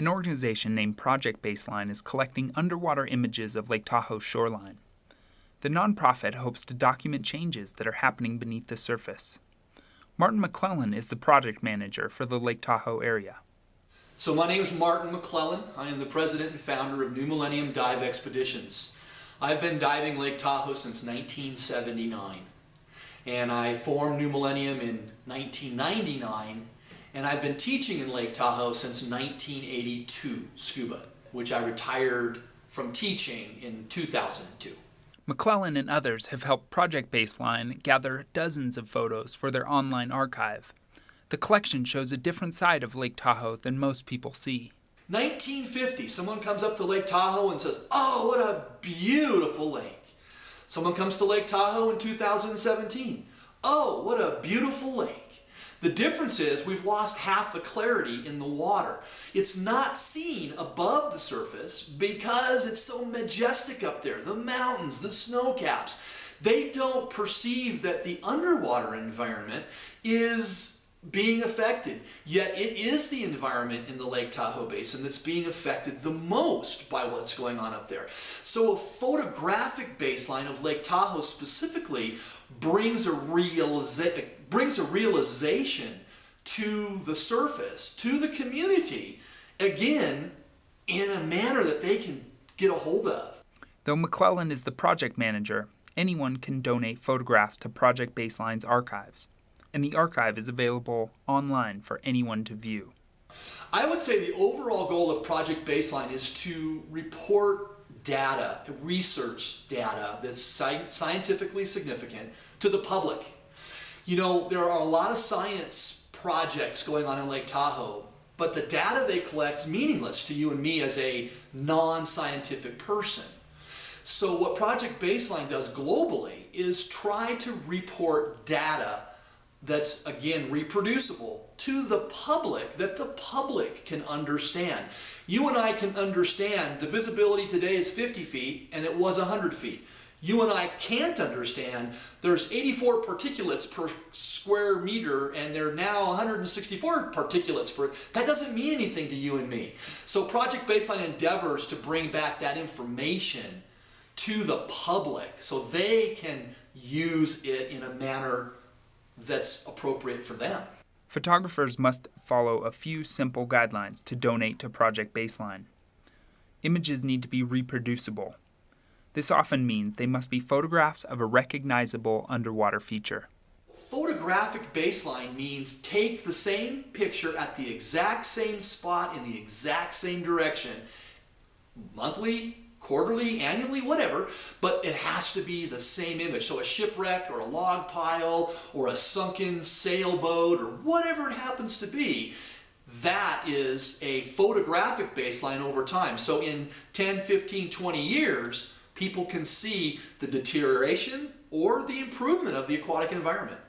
An organization named Project Baseline is collecting underwater images of Lake Tahoe's shoreline. The nonprofit hopes to document changes that are happening beneath the surface. Martin McClellan is the project manager for the Lake Tahoe area. So my name is Martin McClellan. I am the president and founder of New Millennium Dive Expeditions. I've been diving Lake Tahoe since 1979. And I formed New Millennium in 1999. And I've been teaching in Lake Tahoe since 1982, scuba, which I retired from teaching in 2002. McClellan and others have helped Project Baseline gather dozens of photos for their online archive. The collection shows a different side of Lake Tahoe than most people see. 1950, someone comes up to Lake Tahoe and says, "Oh, what a beautiful lake." Someone comes to Lake Tahoe in 2017. "Oh, what a beautiful lake." The difference is we've lost half the clarity in the water. It's not seen above the surface because it's so majestic up there. The mountains, the snow caps, they don't perceive that the underwater environment is being affected. Yet it is the environment in the Lake Tahoe Basin that's being affected the most by what's going on up there. So a photographic baseline of Lake Tahoe specifically brings a realization to the surface, to the community, again, in a manner that they can get a hold of. Though McClellan is the project manager, anyone can donate photographs to Project Baseline's archives, and the archive is available online for anyone to view. I would say the overall goal of Project Baseline is to report data, research data that's scientifically significant to the public. You know, there are a lot of science projects going on in Lake Tahoe, but the data they collect is meaningless to you and me as a non-scientific person. So what Project Baseline does globally is try to report data that's, again, reproducible to the public, that the public can understand. You and I can understand the visibility today is 50 feet and it was 100 feet. You and I can't understand there's 84 particulates per square meter and there are now 164 particulates per. That doesn't mean anything to you and me. So Project Baseline endeavors to bring back that information to the public so they can use it in a manner that's appropriate for them. Photographers must follow a few simple guidelines to donate to Project Baseline. Images need to be reproducible. This often means they must be photographs of a recognizable underwater feature. Photographic baseline means take the same picture at the exact same spot in the exact same direction, monthly, quarterly, annually, whatever, but it has to be the same image. So a shipwreck or a log pile or a sunken sailboat or whatever it happens to be, that is a photographic baseline over time. So in 10, 15, 20 years, people can see the deterioration or the improvement of the aquatic environment.